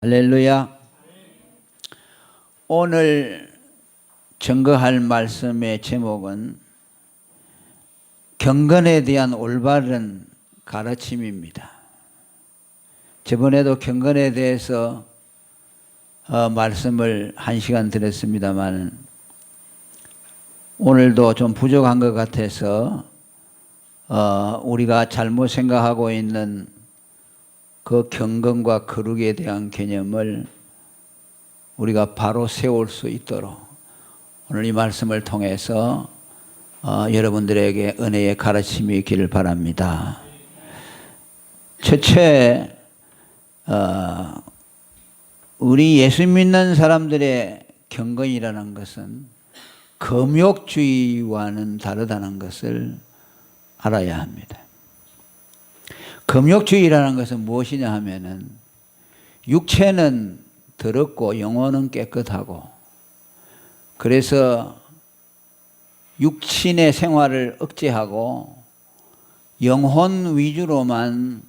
할렐루야. 오늘 증거할 말씀의 제목은 경건에 대한 올바른 가르침입니다. 저번에도 경건에 대해서 말씀을 1시간 드렸습니다만 오늘도 좀 부족한 것 같아서 우리가 잘못 생각하고 있는 그 경건과 거룩에 대한 개념을 우리가 바로 세울 수 있도록 오늘 이 말씀을 통해서 여러분들에게 은혜의 가르침이 있기를 바랍니다. 첫째, 우리 예수 믿는 사람들의 경건이라는 것은 금욕주의와는 다르다는 것을 알아야 합니다. 금욕주의라는 것은 무엇이냐 하면은 육체는 더럽고 영혼은 깨끗하고, 그래서 육신의 생활을 억제하고 영혼 위주로만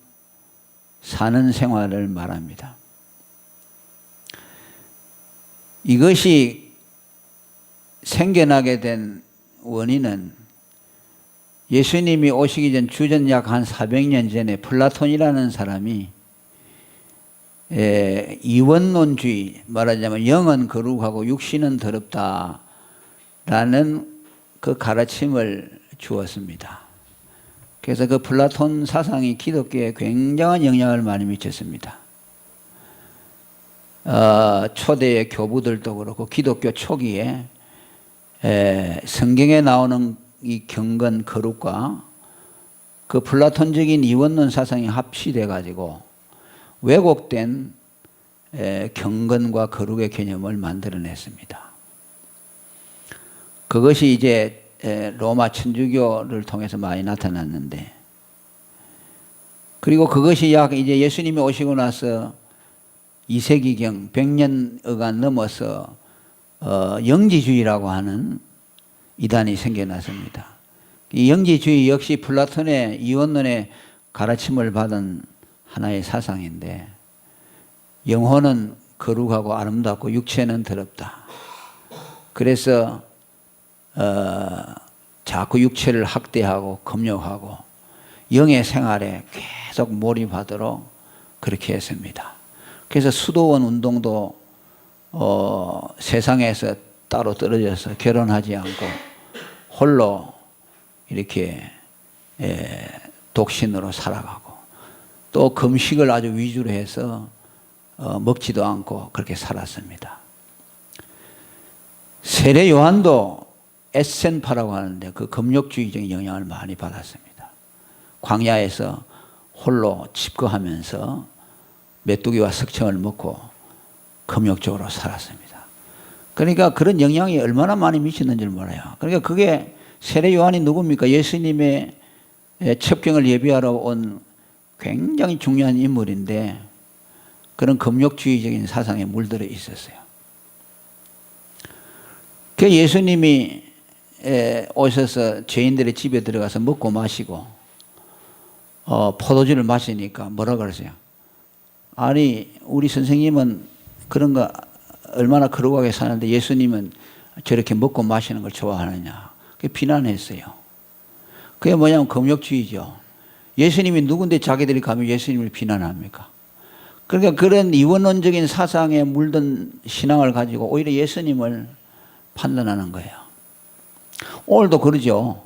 사는 생활을 말합니다. 이것이 생겨나게 된 원인은 예수님이 오시기 전 주전 약 한 400년 전에 플라톤이라는 사람이 이원론주의, 말하자면 영은 거룩하고 육신은 더럽다라는 그 가르침을 주었습니다. 그래서 그 플라톤 사상이 기독교에 굉장한 영향을 많이 미쳤습니다. 초대의 교부들도 그렇고 기독교 초기에 성경에 나오는 이 경건 거룩과 그 플라톤적인 이원론 사상이 합치돼 가지고 왜곡된 경건과 거룩의 개념을 만들어냈습니다. 그것이 이제 로마 천주교를 통해서 많이 나타났는데, 그리고 그것이 약 이제 예수님이 오시고 나서 2세기경 100년여간 넘어서 영지주의라고 하는 이단이 생겨났습니다. 이 영지주의 역시 플라톤의 이원론의 가르침을 받은 하나의 사상인데, 영혼은 거룩하고 아름답고 육체는 더럽다. 그래서 자꾸 육체를 학대하고 금욕하고 영의 생활에 계속 몰입하도록 그렇게 했습니다. 그래서 수도원 운동도 세상에서 따로 떨어져서 결혼하지 않고 홀로 이렇게 독신으로 살아가고, 또 금식을 아주 위주로 해서 먹지도 않고 그렇게 살았습니다. 세례 요한도 에센파라고 하는데 그 금욕주의적인 영향을 많이 받았습니다. 광야에서 홀로 집거하면서 메뚜기와 석청을 먹고 금욕적으로 살았습니다. 그러니까 그런 영향이 얼마나 많이 미쳤는지 몰라요. 그러니까 그게 세례 요한이 누굽니까? 예수님의 첩경을 예비하러 온 굉장히 중요한 인물인데 그런 금욕주의적인 사상에 물들어 있었어요. 그 예수님이 오셔서 죄인들의 집에 들어가서 먹고 마시고 포도주를 마시니까 뭐라 그러세요? 아니, 우리 선생님은 그런 거 얼마나 거룩하게 사는데 예수님은 저렇게 먹고 마시는 걸 좋아하느냐, 비난했어요. 그게 뭐냐면 금욕주의죠. 예수님이 누군데 자기들이 가면 예수님을 비난합니까? 그러니까 그런 이원론적인 사상에 물든 신앙을 가지고 오히려 예수님을 판단하는 거예요. 오늘도 그러죠.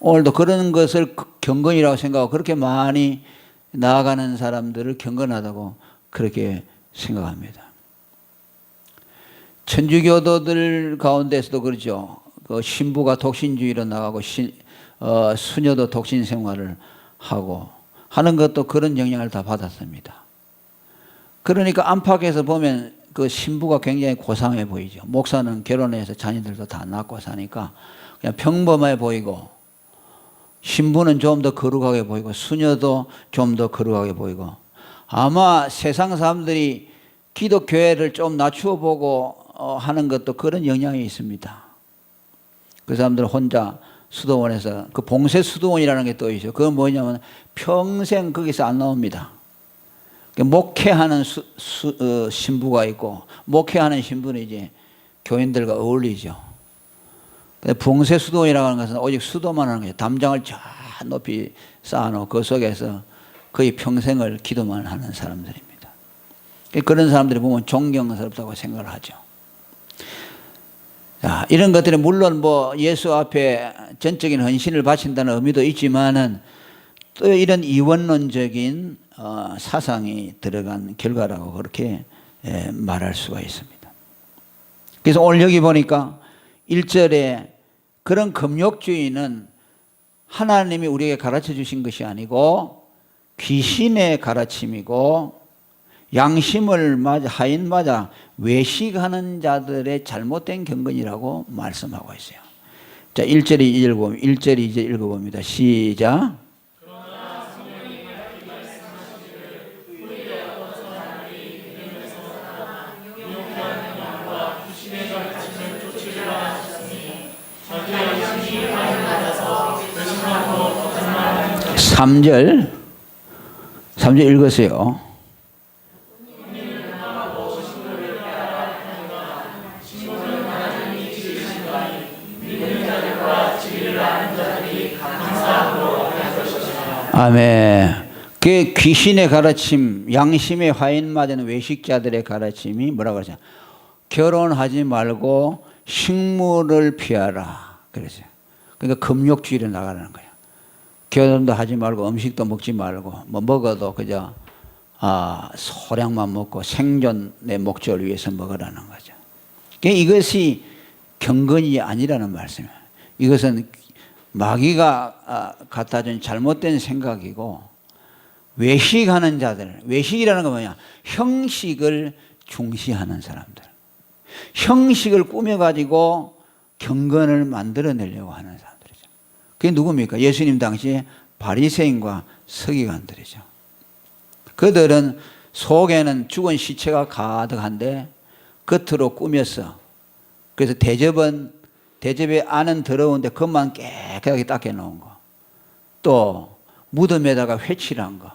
오늘도 그런 것을 경건이라고 생각하고 그렇게 많이 나아가는 사람들을 경건하다고 그렇게 생각합니다. 천주교도들 가운데서도 그렇죠. 그 신부가 독신주의로 나가고 수녀도 독신 생활을 하고 하는 것도 그런 영향을 다 받았습니다. 그러니까 안팎에서 보면 그 신부가 굉장히 고상해 보이죠. 목사는 결혼해서 자녀들도 다 낳고 사니까 그냥 평범해 보이고, 신부는 좀 더 거룩하게 보이고 수녀도 좀 더 거룩하게 보이고, 아마 세상 사람들이 기독교회를 좀 낮추어 보고 하는 것도 그런 영향이 있습니다. 그 사람들 혼자 수도원에서 그 봉쇄 수도원이라는 게 또 있어요. 그건 뭐냐면 평생 거기서 안 나옵니다. 목회하는 신부가 있고, 목회하는 신부는 이제 교인들과 어울리죠. 부흥세 수도원이라고 하는 것은 오직 수도만 하는 거죠. 담장을 저 높이 쌓아놓고 그 속에서 거의 평생을 기도만 하는 사람들입니다. 그런 사람들이 보면 존경스럽다고 생각을 하죠. 자, 이런 것들은 물론 뭐 예수 앞에 전적인 헌신을 바친다는 의미도 있지만은 또 이런 이원론적인 사상이 들어간 결과라고 그렇게 말할 수가 있습니다. 그래서 오늘 여기 보니까 1절에 그런 금욕주의는 하나님이 우리에게 가르쳐 주신 것이 아니고 귀신의 가르침이고 양심을 하인 맞아 외식하는 자들의 잘못된 경건이라고 말씀하고 있어요. 자, 1절이 이제 읽어봅니다. 시작. 삼절 읽으세요. 아멘. 그 귀신의 가르침, 양심의 화인 맞은 외식자들의 가르침이 뭐라고 그러죠? 결혼하지 말고 식물을 피하라. 그러죠. 그러니까 금욕주의로 나가라는 거예요. 결혼도 하지 말고 음식도 먹지 말고 뭐 먹어도 그저 소량만 먹고 생존의 목적을 위해서 먹으라는 거죠. 그러니까 이것이 경건이 아니라는 말씀이에요. 이것은 마귀가 갖다 준 잘못된 생각이고, 외식하는 자들, 외식이라는 건 뭐냐? 형식을 중시하는 사람들, 형식을 꾸며가지고 경건을 만들어내려고 하는 사람들이죠. 그게 누굽니까? 예수님 당시에 바리새인과 서기관들이죠. 그들은 속에는 죽은 시체가 가득한데 겉으로 꾸며서, 그래서 대접에 안은 더러운데 겉만 깨끗하게 닦여놓은 거, 또 무덤에다가 회칠한 거,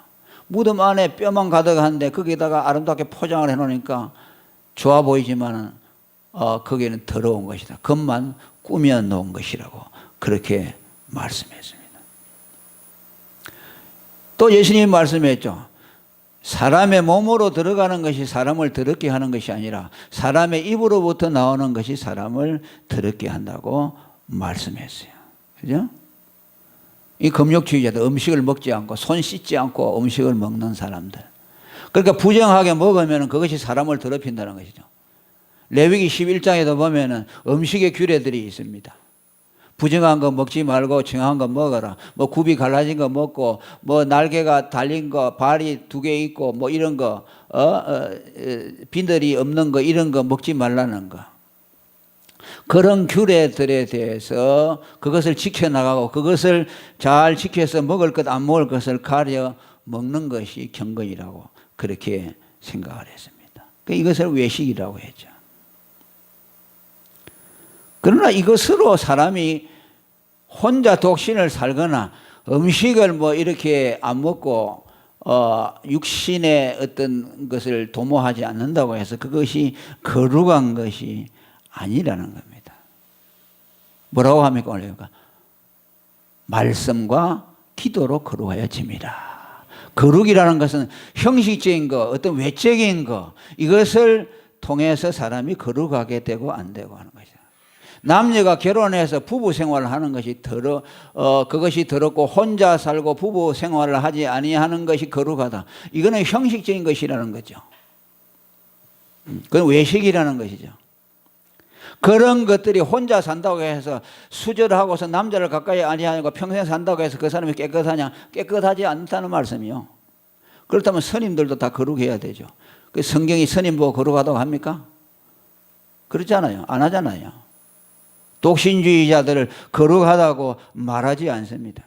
무덤 안에 뼈만 가득한데 거기다가 아름답게 포장을 해놓으니까 좋아 보이지만 거기에는 더러운 것이다. 겉만 꾸며놓은 것이라고 그렇게 말씀했습니다. 또 예수님이 말씀했죠. 사람의 몸으로 들어가는 것이 사람을 더럽게 하는 것이 아니라 사람의 입으로부터 나오는 것이 사람을 더럽게 한다고 말씀했어요. 그죠? 이 금욕주의자들, 음식을 먹지 않고 손 씻지 않고 음식을 먹는 사람들. 그러니까 부정하게 먹으면 그것이 사람을 더럽힌다는 것이죠. 레위기 11장에도 보면 음식의 규례들이 있습니다. 부정한 거 먹지 말고 정한 거 먹어라. 뭐 굽이 갈라진 거 먹고, 뭐 날개가 달린 거, 발이 2개 있고, 뭐 이런 거, 비늘이 없는 거, 이런 거 먹지 말라는 거. 그런 규례들에 대해서 그것을 지켜나가고 그것을 잘 지켜서 먹을 것, 안 먹을 것을 가려 먹는 것이 경건이라고 그렇게 생각을 했습니다. 이것을 외식이라고 했죠. 그러나 이것으로 사람이 혼자 독신을 살거나 음식을 뭐 이렇게 안 먹고 육신의 어떤 것을 도모하지 않는다고 해서 그것이 거룩한 것이 아니라는 겁니다. 뭐라고 합니까? 그러니까 말씀과 기도로 거룩하여집니다. 거룩이라는 것은 형식적인 거, 어떤 외적인 거, 이것을 통해서 사람이 거룩하게 되고 안 되고 하는 것이죠. 남녀가 결혼해서 부부 생활을 하는 것이 그것이 더럽고 혼자 살고 부부 생활을 하지 아니하는 것이 거룩하다. 이거는 형식적인 것이라는 거죠. 그건 외식이라는 것이죠. 그런 것들이 혼자 산다고 해서 수절하고서 남자를 가까이 아니하고 평생 산다고 해서 그 사람이 깨끗하냐? 깨끗하지 않다는 말씀이요. 그렇다면 스님들도 다 거룩해야 되죠. 그 성경이 스님 보고 거룩하다고 합니까? 그렇잖아요. 안 하잖아요. 독신주의자들을 거룩하다고 말하지 않습니다.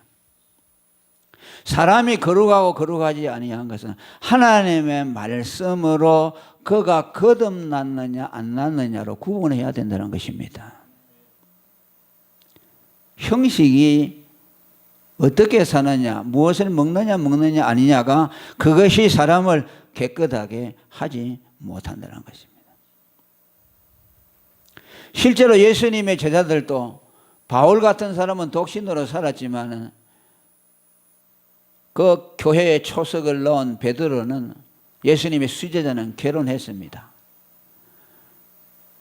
사람이 거룩하고 거룩하지 아니한 것은 하나님의 말씀으로 그가 거듭났느냐 안 났느냐로 구분해야 된다는 것입니다. 형식이 어떻게 사느냐, 무엇을 먹느냐 아니냐가 그것이 사람을 깨끗하게 하지 못한다는 것입니다. 실제로 예수님의 제자들도 바울 같은 사람은 독신으로 살았지만 그 교회에 초석을 넣은 베드로는 예수님의 수제자는 결혼했습니다.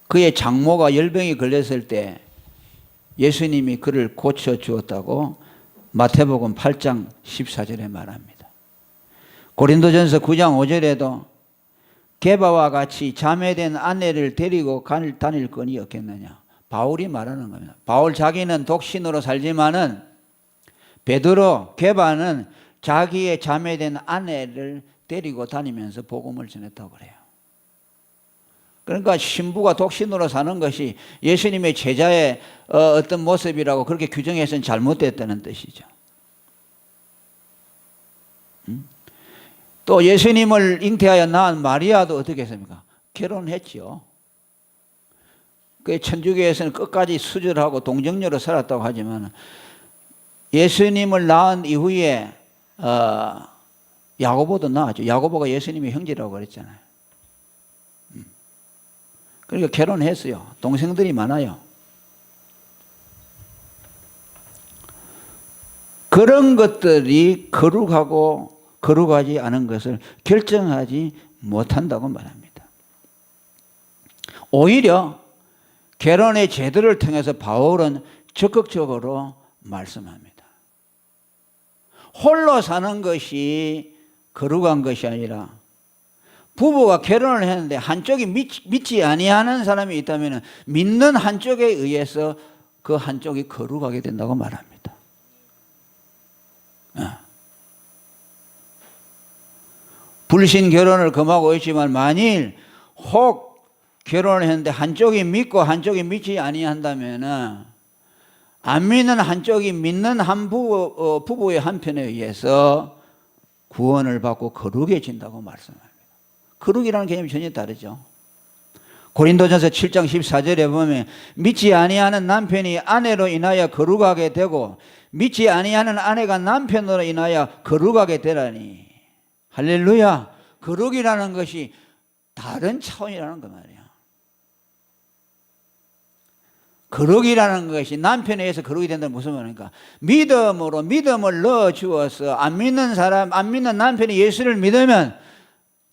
그의 장모가 열병이 걸렸을 때 예수님이 그를 고쳐주었다고 마태복음 8장 14절에 말합니다. 고린도전서 9장 5절에도 게바와 같이 자매된 아내를 데리고 다닐 건이 없겠느냐. 바울이 말하는 겁니다. 바울 자기는 독신으로 살지만은 베드로, 게바는 자기의 자매된 아내를 데리고 다니면서 복음을 전했다고 그래요. 그러니까 신부가 독신으로 사는 것이 예수님의 제자의 어떤 모습이라고 그렇게 규정해서는 잘못됐다는 뜻이죠. 또 예수님을 잉태하여 낳은 마리아도 어떻게 했습니까? 결혼했죠. 그 천주교에서는 끝까지 수절하고 동정녀로 살았다고 하지만 예수님을 낳은 이후에 야고보도 낳았죠. 야고보가 예수님의 형제라고 그랬잖아요. 그러니까 결혼했어요. 동생들이 많아요. 그런 것들이 거룩하고 거룩하지 않은 것을 결정하지 못한다고 말합니다. 오히려 결혼의 제도를 통해서 바울은 적극적으로 말씀합니다. 홀로 사는 것이 거룩한 것이 아니라 부부가 결혼을 했는데 한쪽이 믿지 아니하는 사람이 있다면 믿는 한쪽에 의해서 그 한쪽이 거룩하게 된다고 말합니다. 불신 결혼을 금하고 있지만 만일 혹 결혼을 했는데 한쪽이 믿고 한쪽이 믿지 아니한다면 안 믿는 한쪽이 믿는 한 부부의 한편에 의해서 구원을 받고 거룩해진다고 말씀합니다. 거룩이라는 개념이 전혀 다르죠. 고린도전서 7장 14절에 보면 믿지 아니하는 남편이 아내로 인하여 거룩하게 되고 믿지 아니하는 아내가 남편으로 인하여 거룩하게 되라니. 할렐루야. 거룩이라는 것이 다른 차원이라는 거 말이야. 거룩이라는 것이 남편에 의해서 거룩이 된다는 무슨 말입니까? 믿음으로 믿음을 넣어 주어서 안 믿는 사람, 안 믿는 남편이 예수를 믿으면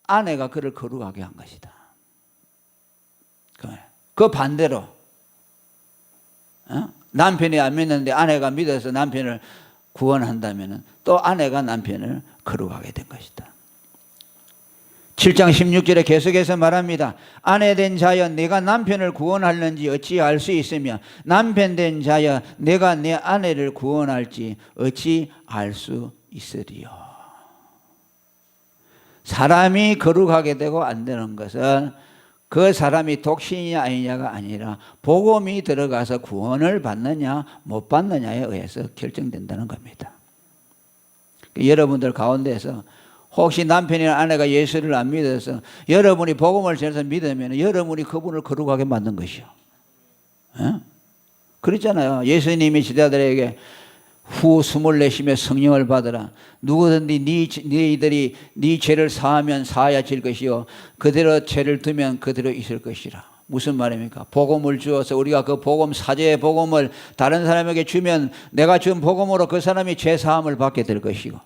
아내가 그를 거룩하게 한 것이다. 그 반대로 남편이 안 믿는데 아내가 믿어서 남편을 구원한다면 또 아내가 남편을 거룩하게 된 것이다. 7장 16절에 계속해서 말합니다. 아내 된 자여 내가 남편을 구원하는지 어찌 알 수 있으며 남편 된 자여 내가 내 아내를 구원할지 어찌 알 수 있으리요. 사람이 거룩하게 되고 안 되는 것은 그 사람이 독신이냐 아니냐가 아니라 복음이 들어가서 구원을 받느냐 못 받느냐에 의해서 결정된다는 겁니다. 여러분들 가운데서 혹시 남편이나 아내가 예수를 안 믿어서 여러분이 복음을 전해서 믿으면 여러분이 그분을 거룩하게 만든 것이요. 그랬잖아요. 예수님이 제자들에게 후 숨을 내쉬며 성령을 받으라. 누구든지 너희들이 네 죄를 사하면 사하여질 것이요 그대로 죄를 두면 그대로 있을 것이라. 무슨 말입니까? 복음을 주어서 우리가 그 복음, 사제의 복음을 다른 사람에게 주면 내가 준 복음으로 그 사람이 죄 사함을 받게 될 것이고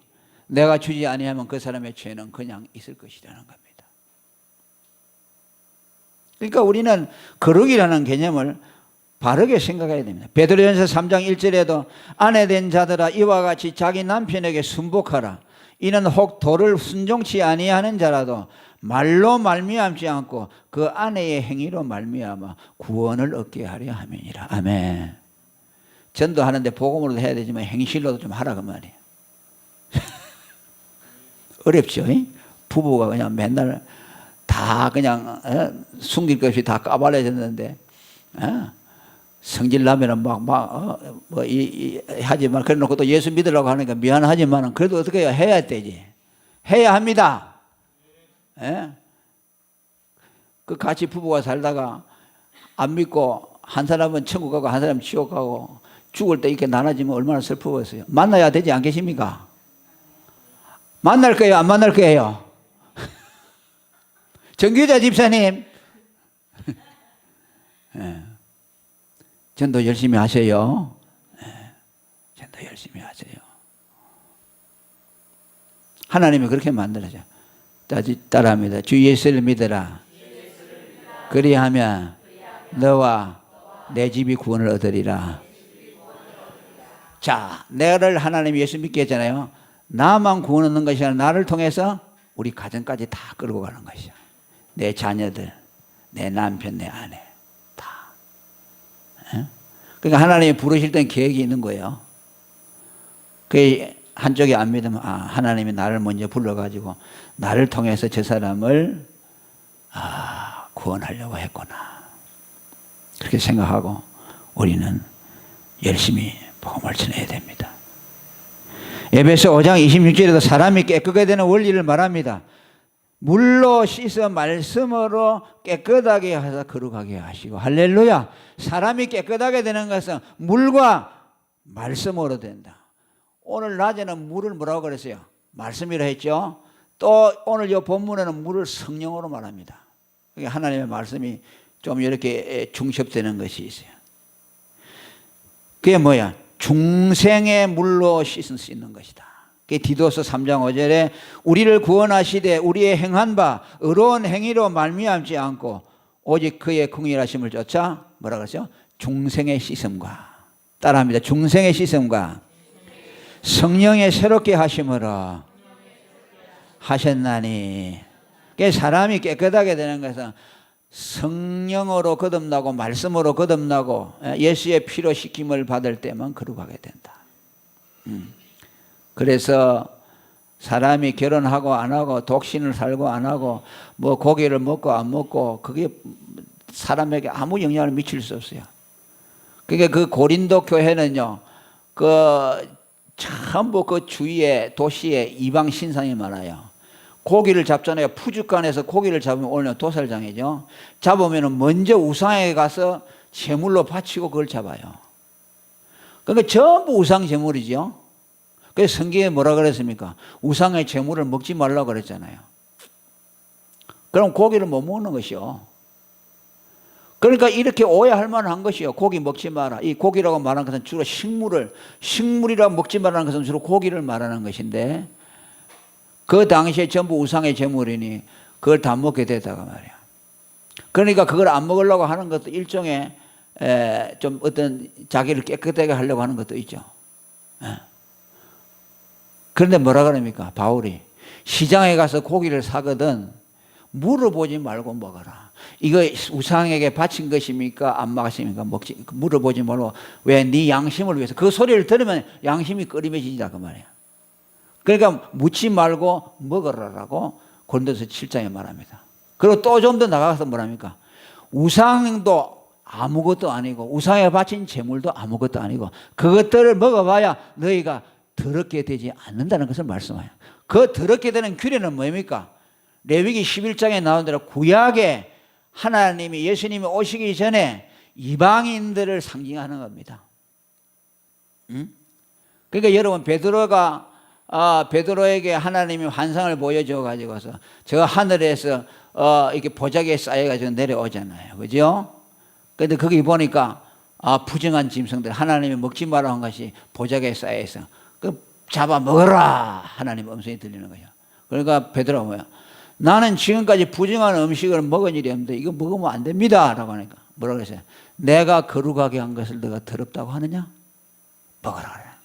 내가 주지 아니하면 그 사람의 죄는 그냥 있을 것이라는 겁니다. 그러니까 우리는 거룩이라는 개념을 바르게 생각해야 됩니다. 베드로전서 3장 1절에도 아내 된 자들아 이와 같이 자기 남편에게 순복하라. 이는 혹 도를 순종치 아니하는 자라도 말로 말미암지 않고 그 아내의 행위로 말미암아 구원을 얻게 하려 함이니라. 아멘. 전도하는데 복음으로도 해야 되지만 행실로도 좀 하라 그 말이에요. 어렵죠. 부부가 그냥 맨날 다 그냥 숨길 것이 다 까발려졌는데 성질나면은 하지만 그래 놓고 또 예수 믿으라고 하니까 미안하지만 그래도 어떻게 해야 되지. 해야 합니다. 그 같이 부부가 살다가 안 믿고 한 사람은 천국 가고 한 사람은 지옥 가고 죽을 때 이렇게 나눠지면 얼마나 슬프겠어요. 만나야 되지 않겠습니까? 만날 거예요? 안 만날 거예요? 정규자 집사님. 예. 전도 열심히 하세요. 예. 전도 열심히 하세요. 하나님이 그렇게 만들어져. 따라합니다. 주 예수를 믿어라. 그리하면 너와 내 집이 구원을 얻으리라. 자, 너를 하나님 예수 믿게 했잖아요. 나만 구원 얻는 것이 아니라 나를 통해서 우리 가정까지 다 끌고 가는 것이야. 내 자녀들, 내 남편, 내 아내 다. 그러니까 하나님이 부르실 땐 계획이 있는 거예요. 그 한쪽이 안 믿으면 하나님이 나를 먼저 불러가지고 나를 통해서 저 사람을 구원하려고 했구나. 그렇게 생각하고 우리는 열심히 복음을 전해야 됩니다. 에베소 5장 26절에도 사람이 깨끗하게 되는 원리를 말합니다. 물로 씻어 말씀으로 깨끗하게 하사 거룩하게 하시고. 할렐루야. 사람이 깨끗하게 되는 것은 물과 말씀으로 된다. 오늘 낮에는 물을 뭐라고 그랬어요? 말씀이라 했죠. 또 오늘 이 본문에는 물을 성령으로 말합니다. 하나님의 말씀이 좀 이렇게 중첩되는 것이 있어요. 그게 뭐야? 중생의 물로 씻는 것이다. 그게 디도서 3장 5절에 우리를 구원하시되 우리의 행한 바 의로운 행위로 말미암지 않고 오직 그의 긍휼하심을 쫓아 뭐라 그러죠? 중생의 씻음과, 따라합니다. 중생의 씻음과 성령의 새롭게 하심으로 하셨나니. 사람이 깨끗하게 되는 것은 성령으로 거듭나고 말씀으로 거듭나고 예수의 피로 씻김을 받을 때만 거룩하게 된다. 그래서 사람이 결혼하고 안 하고 독신을 살고 안 하고 뭐 고기를 먹고 안 먹고 그게 사람에게 아무 영향을 미칠 수 없어요. 그게 그 고린도 교회는요, 전부 그 주위에 도시에 이방 신상이 많아요. 고기를 잡잖아요. 푸주간에서 고기를 잡으면 오늘 도살장이죠. 잡으면 먼저 우상에 가서 제물로 바치고 그걸 잡아요. 그러니까 전부 우상 제물이죠. 그래서 성경에 뭐라 그랬습니까? 우상의 제물을 먹지 말라고 그랬잖아요. 그럼 고기를 못 먹는 것이요. 그러니까 이렇게 오해할 만한 것이요. 고기 먹지 마라. 이 고기라고 말하는 것은 주로 식물이라고 먹지 말라는 것은 주로 고기를 말하는 것인데, 그 당시에 전부 우상의 제물이니 그걸 다 먹게 되다가 말이야. 그러니까 그걸 안 먹으려고 하는 것도 일종의 좀 어떤 자기를 깨끗하게 하려고 하는 것도 있죠. 그런데 뭐라 그럽니까? 바울이 시장에 가서 고기를 사거든 물어보지 말고 먹어라. 이거 우상에게 바친 것입니까? 안 바칩니까? 먹지 물어보지 말고. 왜? 네 양심을 위해서. 그 소리를 들으면 양심이 꺼림해지다 그 말이야. 그러니까 묻지 말고 먹으라라고 고린도서 7장에 말합니다. 그리고 또 좀 더 나가서 뭐랍니까? 우상도 아무것도 아니고 우상에 바친 제물도 아무것도 아니고 그것들을 먹어봐야 너희가 더럽게 되지 않는다는 것을 말씀해요. 그 더럽게 되는 규례는 뭡니까? 레위기 11장에 나온 대로 구약에 하나님이 예수님이 오시기 전에 이방인들을 상징하는 겁니다. 그러니까 여러분 베드로에게 하나님이 환상을 보여줘 가지고서 저 하늘에서 이렇게 보자기에 쌓여가지고 내려오잖아요. 그죠? 근데 거기 보니까 부정한 짐승들 하나님이 먹지 말라 한 것이 보자기에 쌓여있어. 그 잡아 먹어라 하나님 음성이 들리는 거예요. 그러니까 베드로가 뭐야? 나는 지금까지 부정한 음식을 먹은 일이 없는데 이거 먹으면 안 됩니다 라고 하니까 뭐라고 그랬어요? 내가 거룩하게 한 것을 너가 더럽다고 하느냐? 먹어라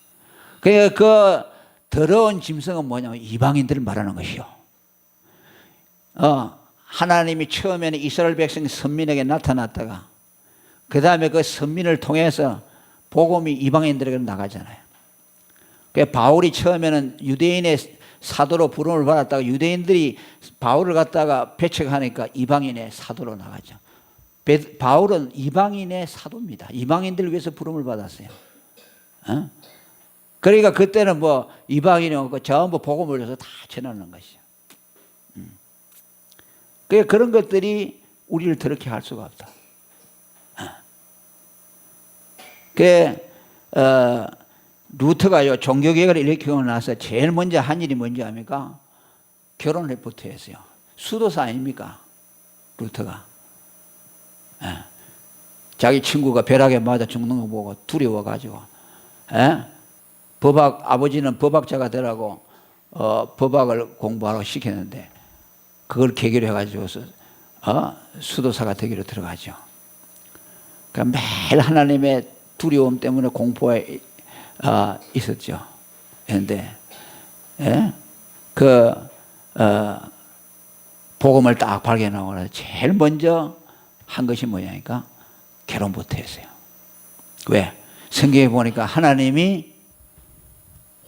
그래. 그 더러운 짐승은 뭐냐면 이방인들을 말하는 것이요. 하나님이 처음에는 이스라엘 백성 선민에게 나타났다가 그 다음에 그 선민을 통해서 복음이 이방인들에게 나가잖아요. 바울이 처음에는 유대인의 사도로 부름을 받았다가 유대인들이 바울을 갖다가 배척하니까 이방인의 사도로 나가죠. 바울은 이방인의 사도입니다. 이방인들을 위해서 부름을 받았어요. 그러니까 그때는 뭐 이방인이 없고 전부 복음을 줘서 다 전하는 것이죠. 그러니까 그런 것들이 우리를 더럽게 할 수가 없다. 루터가요 종교개혁을 일으키고 나서 제일 먼저 한 일이 뭔지 압니까? 결혼을 부터 했어요. 수도사 아닙니까? 루터가. 예. 자기 친구가 벼락에 맞아 죽는 거 보고 두려워가지고, 예? 아버지는 법학자가 되라고 법학을 공부하라고 시켰는데 그걸 계기로 해가지고서 수도사가 되기로 들어가죠. 그러니까 매일 하나님의 두려움 때문에 공포에 있었죠. 그런데 예? 복음을 딱 발견하고 제일 먼저 한 것이 뭐냐니까 결혼부터 했어요. 왜? 성경에 보니까 하나님이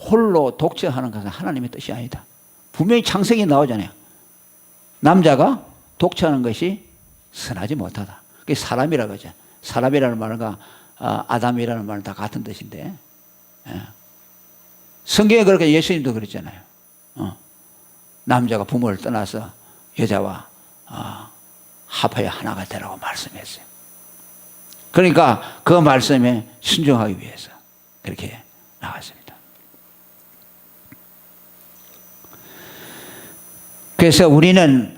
홀로 독처하는 것은 하나님의 뜻이 아니다. 분명히 창세기 나오잖아요. 남자가 독처하는 것이 선하지 못하다. 그게 사람이라고 하죠. 사람이라는 말과 아담이라는 말은 다 같은 뜻인데, 예. 성경에 그렇게 예수님도 그랬잖아요. 남자가 부모를 떠나서 여자와 합하여 하나가 되라고 말씀했어요. 그러니까 그 말씀에 순종하기 위해서 그렇게 나왔습니다. 그래서 우리는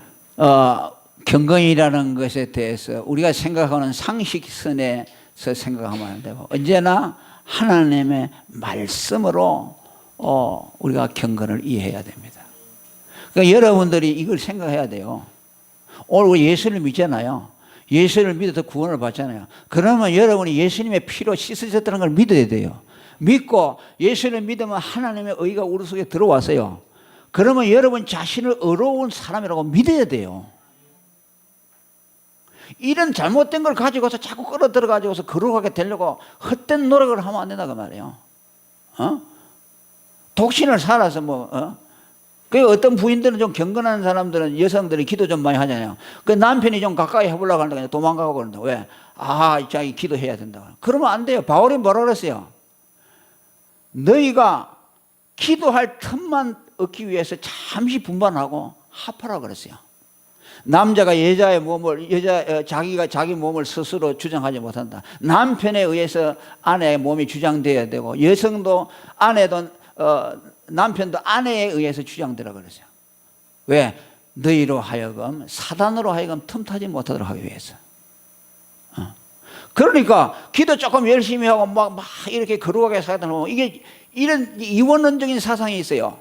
경건이라는 것에 대해서 우리가 생각하는 상식선에서 생각하면 안 되고 언제나 하나님의 말씀으로 우리가 경건을 이해해야 됩니다. 그러니까 여러분들이 이걸 생각해야 돼요. 오늘 우리 예수를 믿잖아요. 예수를 믿어서 구원을 받잖아요. 그러면 여러분이 예수님의 피로 씻으셨다는 걸 믿어야 돼요. 믿고 예수를 믿으면 하나님의 의가 우리 속에 들어왔어요. 그러면 여러분 자신을 의로운 사람이라고 믿어야 돼요. 이런 잘못된 걸 가지고서 자꾸 끌어들어가지고서 거룩하게 되려고 헛된 노력을 하면 안 된다 그 말이에요. 독신을 살아서 그 어떤 부인들은 좀 경건한 사람들은 여성들이 기도 좀 많이 하잖아요. 그 남편이 좀 가까이 해보려고 하는데 그냥 도망가고 그런다. 왜? 자기 기도해야 된다. 그러면 안 돼요. 바울이 뭐라 그랬어요? 너희가 기도할 틈만 얻기 위해서 잠시 분반하고 합하라 그랬어요. 남자가 자기가 자기 몸을 스스로 주장하지 못한다. 남편에 의해서 아내의 몸이 주장되어야 되고 여성도 남편도 아내에 의해서 주장되라 그러죠. 왜? 너희로 하여금 사단으로 하여금 틈타지 못하도록 하기 위해서. 그러니까 기도 조금 열심히 하고 막 이렇게 거룩하게 살다 보면 이게 이런 이원론적인 사상이 있어요.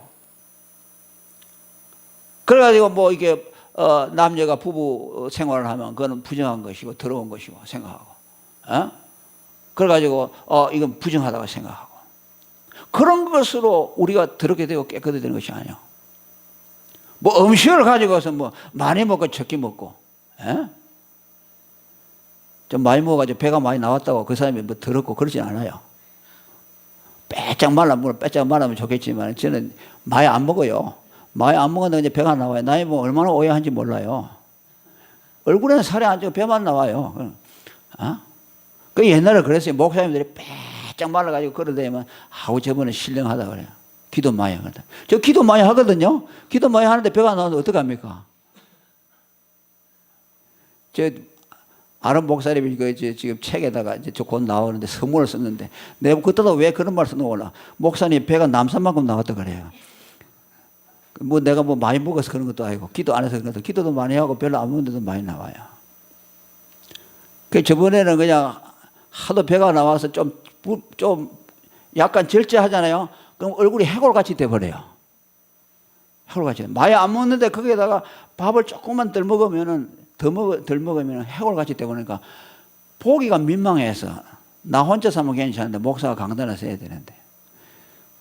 그래가지고 이게 남녀가 부부 생활을 하면 그거는 부정한 것이고 더러운 것이고 생각하고, 그래가지고 이건 부정하다고 생각하고. 그런 것으로 우리가 더럽게 되고 깨끗이 되는 것이 아니에요. 음식을 가지고서 많이 먹고 적게 먹고, 좀 많이 먹어가지고 배가 많이 나왔다고 그 사람이 더럽고 그러진 않아요. 빼짝 말라면 좋겠지만 저는 많이 안 먹어요. 많이 안 먹었는데 이제 배가 나와요. 나이 얼마나 오해한지 몰라요. 얼굴에는 살이 안 찌고 배만 나와요. 그 옛날에 그랬어요. 목사님들이 빼짝 말라가지고 걸어다니면 저번에 신령하다 그래요. 기도 많이 하거든. 저 기도 많이 하거든요. 기도 많이 하는데 배가 나오면 어떡합니까? 아는 목사님이 지금 책에다가 저 곧 나오는데 선물을 썼는데 내가 그때도 왜 그런 말 쓰는 거라. 목사님 배가 남산만큼 나왔다 그래요. 내가 많이 먹어서 그런 것도 아니고 기도 안 해서 그런 것도 기도도 많이 하고 별로 안 먹는데도 많이 나와요. 저번에는 그냥 하도 배가 나와서 좀 약간 절제하잖아요. 그럼 얼굴이 해골같이 돼버려요. 해골같이. 많이 안 먹는데 거기에다가 밥을 조금만 덜 먹으면 해골같이 돼버리니까 보기가 민망해서 나 혼자 사면 괜찮은데 목사가 강단을 써야 되는데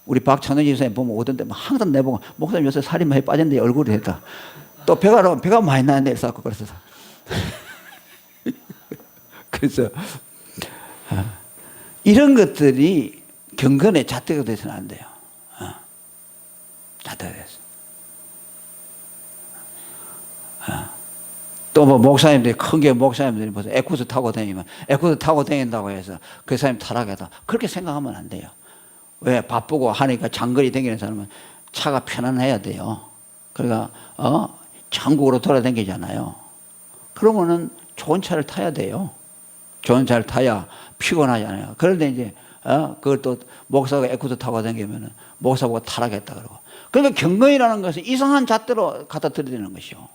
우리 박찬호 집사님 보면 오던데 항상 내보고 목사님 요새 살이 많이 빠졌는데 얼굴이 됐다. 또 배가 많이 나는데 그래서 그래서 이런 것들이 경건의 잣대가 돼서는 안 돼요. 잣대가 돼서. 또 목사님들이 목사님들이 무슨 에쿠스 타고 다닌다고 해서 그 사람이 타락하다 그렇게 생각하면 안 돼요. 왜? 바쁘고 하니까 장거리 다니는 사람은 차가 편안해야 돼요. 그러니까 전국으로 돌아다니잖아요. 그러면은 좋은 차를 타야 돼요. 좋은 차를 타야 피곤하잖아요. 그런데 이제 그걸 또 목사가 에쿠스 타고 다니면은 목사 보고 타락했다 그러고. 그러니까 경건이라는 것은 이상한 잣대로 갖다 들이대는 것이요.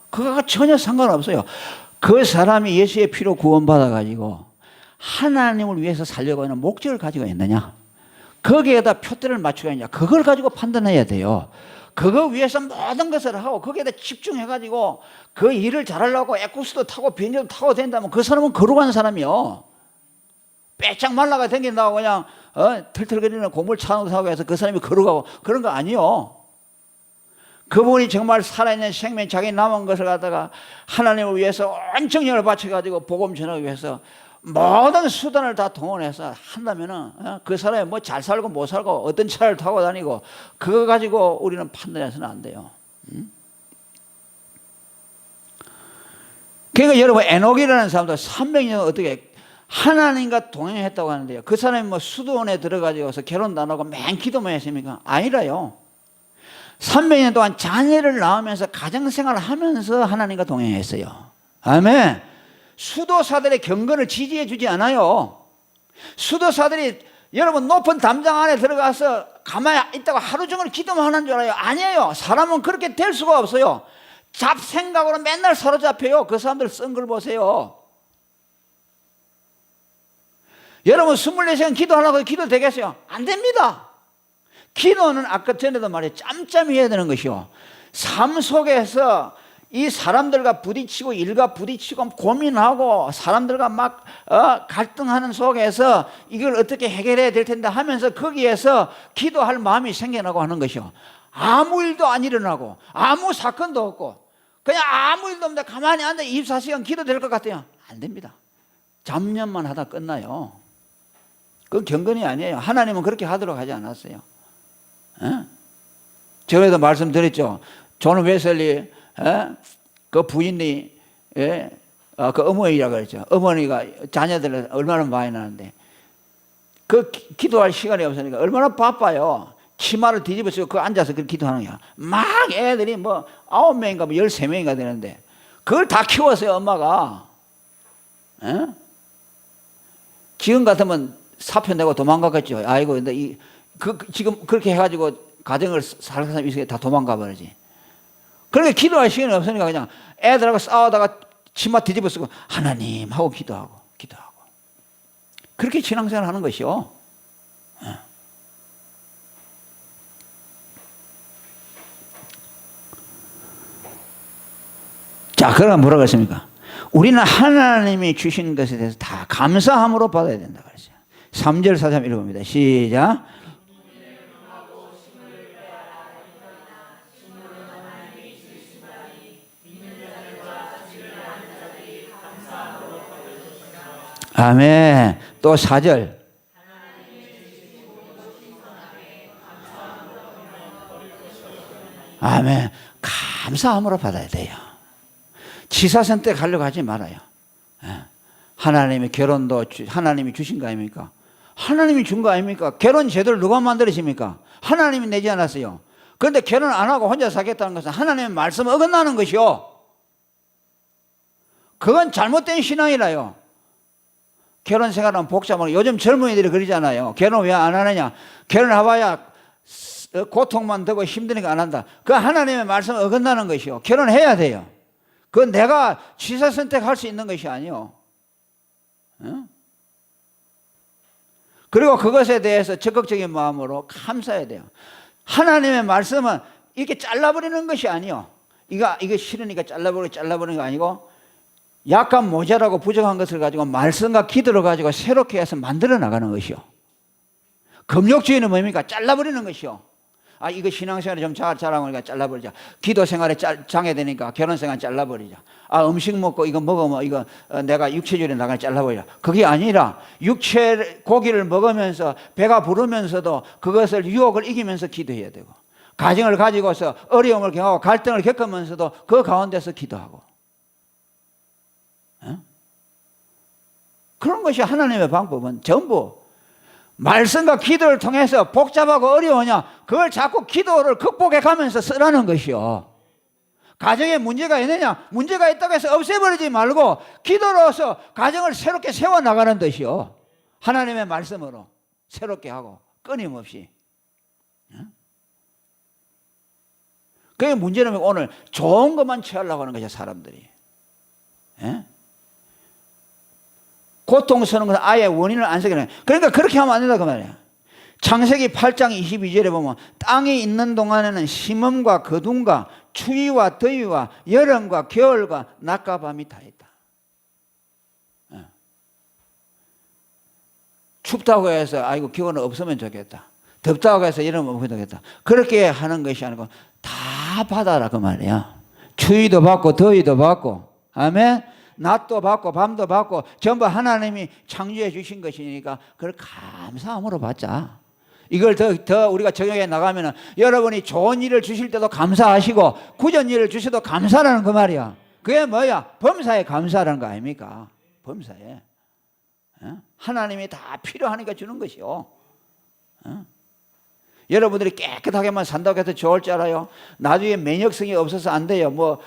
그거가 전혀 상관없어요. 그 사람이 예수의 피로 구원받아가지고 하나님을 위해서 살려고 하는 목적을 가지고 있느냐, 거기에다 표대를 맞추고 있느냐, 그걸 가지고 판단해야 돼요. 그거 위해서 모든 것을 하고 거기에다 집중해가지고 그 일을 잘하려고 에쿠스도 타고 비행기도 타고 된다면 그 사람은 거룩한 사람이요. 빼짝 말라가 댕긴다고 그냥 털털거리는 고물 차고 타고 해서 그 사람이 거룩하고 그런 거 아니요. 그분이 정말 살아있는 생명, 자기 남은 것을 갖다가 하나님을 위해서 온 정력을 바쳐가지고 복음 전하기 위해서 모든 수단을 다 동원해서 한다면은 그 사람이 뭐 잘 살고 못 살고 어떤 차를 타고 다니고 그거 가지고 우리는 판단해서는 안 돼요. 그러니까 여러분, 에녹이라는 사람도 300년 어떻게 하나님과 동행했다고 하는데요, 그 사람이 뭐 수도원에 들어가지고서 결혼도 안 하고 맨 기도만 했습니까? 아니라요. 300년 동안 자녀를 낳으면서 가정생활을 하면서 하나님과 동행했어요. 아멘. 수도사들의 경건을 지지해 주지 않아요. 수도사들이 여러분 높은 담장 안에 들어가서 가만히 있다가 하루 종일 기도만 하는 줄 알아요? 아니에요. 사람은 그렇게 될 수가 없어요. 잡생각으로 맨날 사로잡혀요. 그 사람들 쓴 걸 보세요. 여러분 24시간 기도하려고 기도 되겠어요? 안 됩니다. 기도는 아까 전에도 말해 짬짬이 해야 되는 것이요. 삶 속에서 이 사람들과 부딪히고 일과 부딪히고 고민하고 사람들과 막 갈등하는 속에서 이걸 어떻게 해결해야 될 텐데 하면서 거기에서 기도할 마음이 생겨나고 하는 것이요. 아무 일도 안 일어나고 아무 사건도 없고 그냥 아무 일도 없는데 가만히 앉아 24시간 기도될 것 같아요? 안 됩니다. 잡념만 하다 끝나요. 그건 경건이 아니에요. 하나님은 그렇게 하도록 하지 않았어요. 저에도 말씀드렸죠. 존 웨슬리 그 부인이 그 어머니라고 그랬죠. 어머니가 자녀들을 얼마나 많이 낳는데 그 기도할 시간이 없으니까 얼마나 바빠요. 치마를 뒤집어 쓰고 그 앉아서 그렇게 기도하는 거야. 막 애들이 뭐 9명인가 뭐 13명인가 되는데 그걸 다 키웠어요, 엄마가. 지금 같으면 사표 내고 도망가겠죠. 아이고, 근데 지금 그렇게 해가지고 가정을 살 사람이 있으니까 다 도망가 버리지. 그렇게 기도할 시간이 없으니까 그냥 애들하고 싸우다가 치마 뒤집어 쓰고 하나님 하고 기도하고 그렇게 신앙생활 하는 것이요. 자, 그러면 뭐라고 했습니까? 우리는 하나님이 주신 것에 대해서 다 감사함으로 받아야 된다 그랬어요. 3절 4절 읽어봅니다. 시작. 아멘. 또 4절. 아멘. 감사함으로 받아야 돼요. 치사선택 하려고 하지 말아요. 하나님의 결혼도 하나님이 주신 거 아닙니까? 하나님이 준 거 아닙니까? 결혼 제도를 누가 만들으십니까? 하나님이 내지 않았어요. 그런데 결혼 안 하고 혼자 사겠다는 것은 하나님의 말씀 어긋나는 것이요. 그건 잘못된 신앙이라요. 결혼 생활은 복잡하고 요즘 젊은이들이 그러잖아요. 결혼 왜 안 하느냐? 결혼해봐야 고통만 되고 힘드니까 안 한다. 그 하나님의 말씀 어긋나는 것이요. 결혼해야 돼요. 그건 내가 취사 선택할 수 있는 것이 아니요. 그리고 그것에 대해서 적극적인 마음으로 감사해야 돼요. 하나님의 말씀은 이렇게 잘라버리는 것이 아니요. 이거 싫으니까 잘라버리는 거 아니고 약간 모자라고 부족한 것을 가지고 말씀과 기도를 가지고 새롭게 해서 만들어 나가는 것이요. 금욕주의는 뭡니까? 잘라버리는 것이요. 아, 이거 신앙생활이 좀 잘하니까 잘라버리자. 기도생활에 장애되니까 결혼생활 잘라버리자. 아, 음식 먹고 이거 먹으면 이거 내가 육체주의에 나가니 잘라버리자. 그게 아니라 육체 고기를 먹으면서 배가 부르면서도 그것을 유혹을 이기면서 기도해야 되고, 가정을 가지고서 어려움을 경험하고 갈등을 겪으면서도 그 가운데서 기도하고, 그런 것이 하나님의 방법은 전부 말씀과 기도를 통해서 복잡하고 어려우냐, 그걸 자꾸 기도를 극복해 가면서 쓰라는 것이요. 가정에 문제가 있느냐, 문제가 있다고 해서 없애버리지 말고 기도로서 가정을 새롭게 세워나가는 것이요. 하나님의 말씀으로 새롭게 하고 끊임없이. 그게 문제는 오늘 좋은 것만 취하려고 하는 거죠, 사람들이. 예? 고통스러운 것은 아예 원인을 안 새기는. 그러니까 그렇게 하면 안 된다 그 말이야. 창세기 8장 22절에 보면 땅에 있는 동안에는 심음과 거둠과 추위와 더위와 여름과 겨울과 낮과 밤이 다 있다. 춥다고 해서 아이고 겨울은 없으면 좋겠다. 덥다고 해서 여름은 없으면 좋겠다. 그렇게 하는 것이 아니고 다 받아라 그 말이야. 추위도 받고 더위도 받고, 아멘. 낮도 받고 밤도 받고 전부 하나님이 창조해 주신 것이니까 그걸 감사함으로 받자. 이걸 더 우리가 적용해 나가면은 여러분이 좋은 일을 주실 때도 감사하시고 구전 일을 주셔도 감사라는 그 말이야. 그게 뭐야? 범사에 감사라는 거 아닙니까? 범사에. 하나님이 다 필요하니까 주는 것이요. 여러분들이 깨끗하게만 산다고 해서 좋을 줄 알아요? 나중에 면역성이 없어서 안 돼요.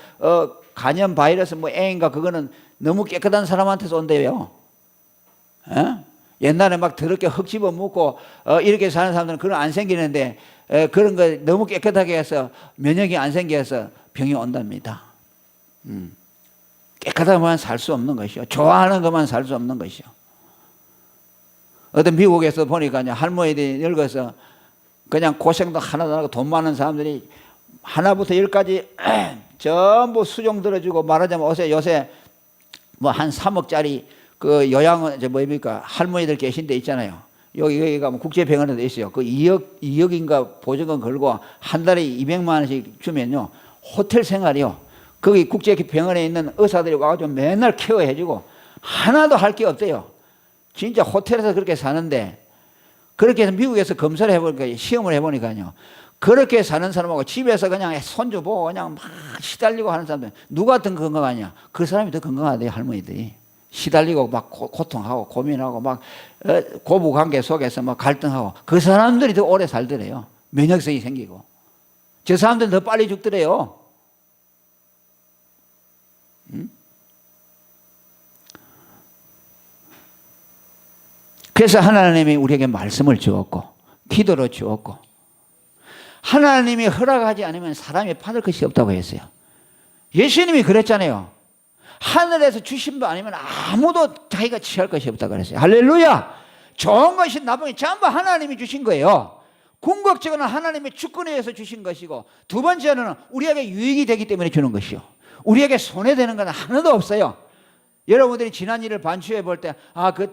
간염 바이러스 A인가 그거는 너무 깨끗한 사람한테서 온대요. 옛날에 막 더럽게 흙 집어 묻고 이렇게 사는 사람들은 그런 안 생기는데 그런 거 너무 깨끗하게 해서 면역이 안 생겨서 병이 온답니다. 깨끗하게만 살 수 없는 것이요. 좋아하는 것만 살 수 없는 것이요. 어떤 미국에서 보니까 할머니들이 늙어서 그냥 고생도 하나도 안 하고 돈 많은 사람들이 하나부터 열까지 전부 수종 들어주고 말하자면 요새 한 3억짜리 그 요양원 뭡니까 할머니들 계신 데 있잖아요. 여기 가면 국제병원에도 있어요. 그 2억인가 보증금 걸고 한 달에 200만 원씩 주면요 호텔 생활이요. 거기 국제병원에 있는 의사들이 와가지고 맨날 케어해주고 하나도 할 게 없대요. 진짜 호텔에서 그렇게 사는데 그렇게 해서 미국에서 검사를 해보니까 시험을 해보니까요. 그렇게 사는 사람하고 집에서 그냥 손주 보고 그냥 막 시달리고 하는 사람들 누가 더 건강하냐? 그 사람이 더 건강하대요. 할머니들이 시달리고 막 고통하고 고민하고 막 고부관계 속에서 막 갈등하고 그 사람들이 더 오래 살더래요. 면역성이 생기고 저 사람들은 더 빨리 죽더래요. 그래서 하나님이 우리에게 말씀을 주었고 기도로 주었고 하나님이 허락하지 않으면 사람이 받을 것이 없다고 했어요. 예수님이 그랬잖아요. 하늘에서 주신 바 아니면 아무도 자기가 취할 것이 없다고 그랬어요. 할렐루야. 좋은 것이 나쁜 것이 전부 하나님이 주신 거예요. 궁극적으로는 하나님의 주권에 의해서 주신 것이고 두 번째는 우리에게 유익이 되기 때문에 주는 것이요. 우리에게 손해되는 건 하나도 없어요. 여러분들이 지난 일을 반추해 볼 때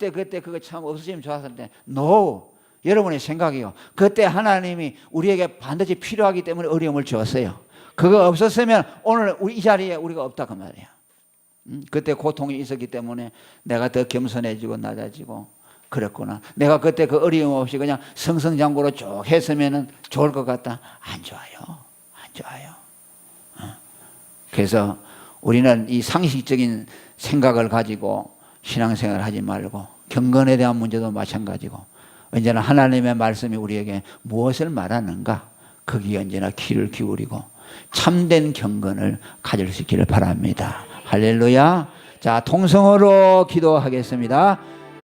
그때 그거 참 없으시면 좋았을 때 No. 여러분의 생각이요. 그때 하나님이 우리에게 반드시 필요하기 때문에 어려움을 주었어요. 그거 없었으면 오늘 이 자리에 우리가 없다 그 말이에요. 그때 고통이 있었기 때문에 내가 더 겸손해지고 낮아지고 그랬구나. 내가 그때 그 어려움 없이 그냥 승승장구로 쭉 했으면 좋을 것 같다. 안 좋아요. 안 좋아요. 그래서 우리는 이 상식적인 생각을 가지고 신앙생활을 하지 말고 경건에 대한 문제도 마찬가지고 언제나 하나님의 말씀이 우리에게 무엇을 말하는가 거기에 언제나 귀를 기울이고 참된 경건을 가질 수 있기를 바랍니다. 할렐루야. 자, 통성으로 기도하겠습니다.